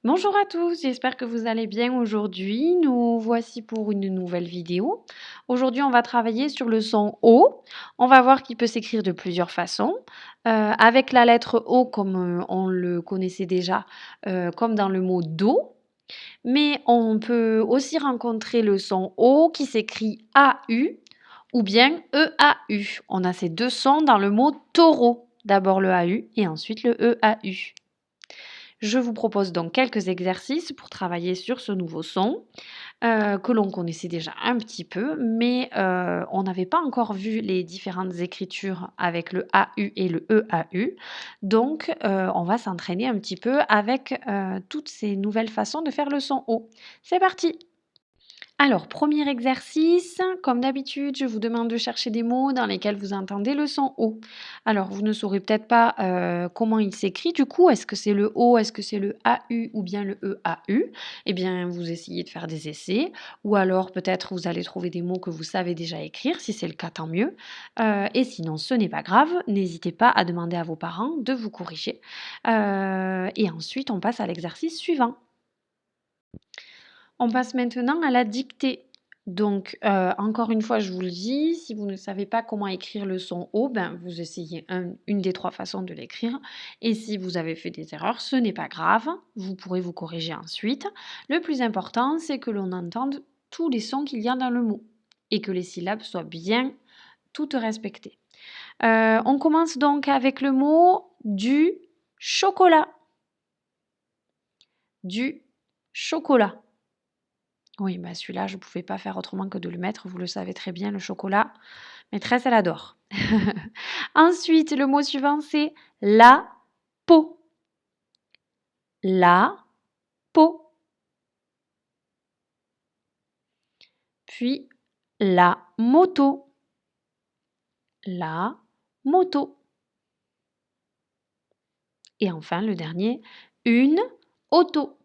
Bonjour à tous, j'espère que vous allez bien aujourd'hui. Nous voici pour une nouvelle vidéo. Aujourd'hui, on va travailler sur le son O. On va voir qu'il peut s'écrire de plusieurs façons. Avec la lettre O, comme on le connaissait déjà, comme dans le mot do. Mais on peut aussi rencontrer le son O qui s'écrit AU ou bien EAU. On a ces deux sons dans le mot taureau. D'abord le AU et ensuite le EAU. Je vous propose donc quelques exercices pour travailler sur ce nouveau son que l'on connaissait déjà un petit peu, mais on n'avait pas encore vu les différentes écritures avec le AU et le EAU. Donc, on va s'entraîner un petit peu avec toutes ces nouvelles façons de faire le son O. C'est parti! Alors, premier exercice, comme d'habitude, je vous demande de chercher des mots dans lesquels vous entendez le son O. Alors, vous ne saurez peut-être pas comment il s'écrit du coup. Est-ce que c'est le O, est-ce que c'est le AU ou bien le EAU? Eh bien, vous essayez de faire des essais. Ou alors, peut-être, vous allez trouver des mots que vous savez déjà écrire. Si c'est le cas, tant mieux. Et sinon, ce n'est pas grave. N'hésitez pas à demander à vos parents de vous corriger. Et ensuite, on passe à l'exercice suivant. On passe maintenant à la dictée. Donc, encore une fois, je vous le dis, si vous ne savez pas comment écrire le son O, ben, vous essayez une des trois façons de l'écrire. Et si vous avez fait des erreurs, ce n'est pas grave. Vous pourrez vous corriger ensuite. Le plus important, c'est que l'on entende tous les sons qu'il y a dans le mot et que les syllabes soient bien toutes respectées. On commence donc avec le mot du chocolat. Du chocolat. Oui, bah celui-là, je ne pouvais pas faire autrement que de le mettre. Vous le savez très bien, le chocolat. Maîtresse, elle adore. Ensuite, le mot suivant, c'est la peau. La peau. Puis, la moto. La moto. Et enfin, le dernier, une auto.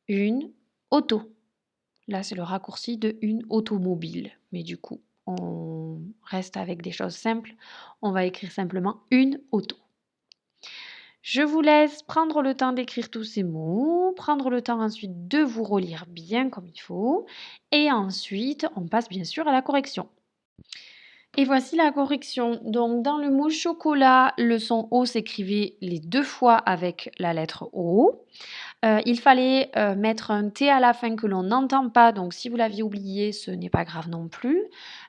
Une auto. Là, c'est le raccourci de une automobile. Mais du coup, on reste avec des choses simples. On va écrire simplement une auto. Je vous laisse prendre le temps d'écrire tous ces mots, prendre le temps ensuite de vous relire bien comme il faut. Et ensuite, on passe bien sûr à la correction. Et voici la correction. Donc, dans le mot chocolat, le son O s'écrivait les deux fois avec la lettre O. Il fallait mettre un T à la fin que l'on n'entend pas, donc si vous l'aviez oublié, ce n'est pas grave non plus.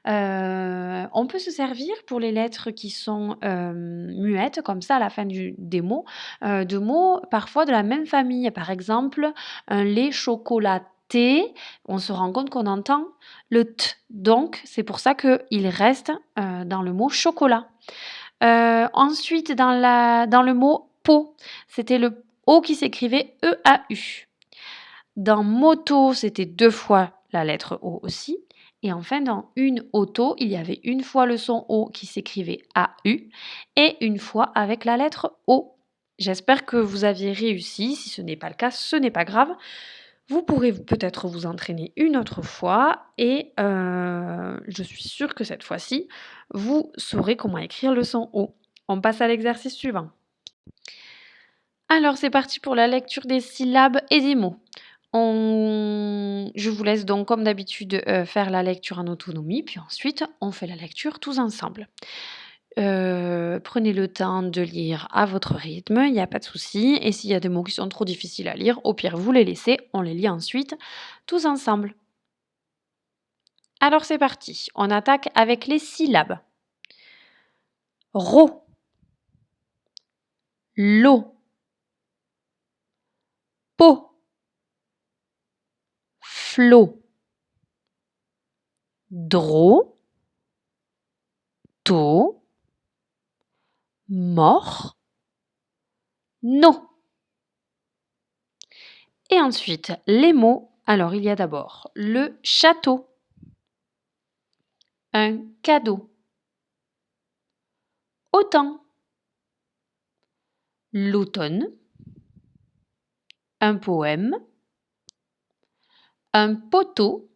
On peut se servir pour les lettres qui sont muettes, comme ça à la fin des mots, de mots parfois de la même famille. Par exemple, un lait chocolaté, on se rend compte qu'on entend le T. Donc, c'est pour ça qu'il reste dans le mot chocolat. Ensuite, dans le mot peau, c'était le O qui s'écrivait E-A-U. Dans moto, c'était deux fois la lettre O aussi. Et enfin, dans une auto, il y avait une fois le son O qui s'écrivait A-U et une fois avec la lettre O. J'espère que vous aviez réussi. Si ce n'est pas le cas, ce n'est pas grave. Vous pourrez peut-être vous entraîner une autre fois et je suis sûre que cette fois-ci, vous saurez comment écrire le son O. On passe à l'exercice suivant. Alors c'est parti pour la lecture des syllabes et des mots. Je vous laisse donc comme d'habitude faire la lecture en autonomie, puis ensuite on fait la lecture tous ensemble. Prenez le temps de lire à votre rythme, il n'y a pas de souci. Et s'il y a des mots qui sont trop difficiles à lire, au pire vous les laissez, on les lit ensuite tous ensemble. Alors c'est parti, on attaque avec les syllabes. Ro, lo, po, flo, dro, to, mort, no. Et ensuite, les mots. Alors, il y a d'abord le château, un cadeau, autant, l'automne, un poème, un poteau,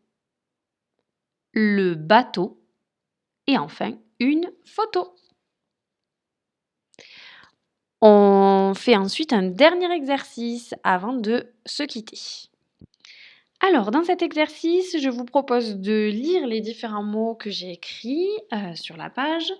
le bateau – et enfin une photo. On fait ensuite un dernier exercice avant de se quitter. Alors, dans cet exercice, je vous propose de lire les différents mots que j'ai écrits sur la page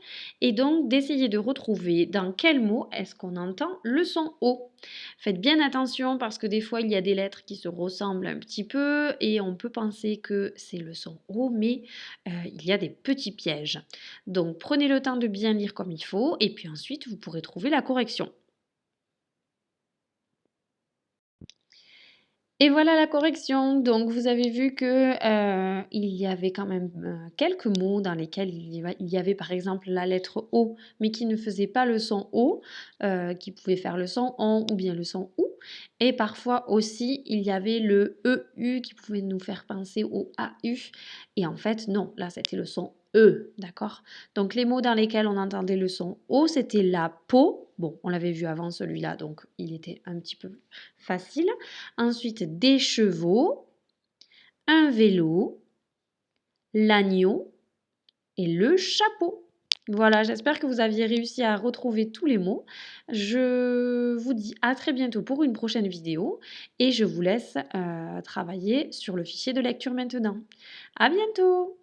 et donc d'essayer de retrouver dans quel mot est-ce qu'on entend le son O. Faites bien attention parce que des fois, il y a des lettres qui se ressemblent un petit peu et on peut penser que c'est le son O, mais il y a des petits pièges. Donc, prenez le temps de bien lire comme il faut et puis ensuite, vous pourrez trouver la correction. Et voilà la correction. Donc vous avez vu que, il y avait quand même, quelques mots dans lesquels il y avait par exemple la lettre O, mais qui ne faisait pas le son O, qui pouvait faire le son ON ou bien le son OU et parfois aussi il y avait le EU qui pouvait nous faire penser au AU et en fait non, là c'était le son E, d'accord? Donc les mots dans lesquels on entendait le son O, c'était la peau. Bon, on l'avait vu avant celui-là, donc il était un petit peu facile. Ensuite, des chevaux, un vélo, l'agneau et le chapeau. Voilà, j'espère que vous aviez réussi à retrouver tous les mots. Je vous dis à très bientôt pour une prochaine vidéo et je vous laisse travailler sur le fichier de lecture maintenant. À bientôt!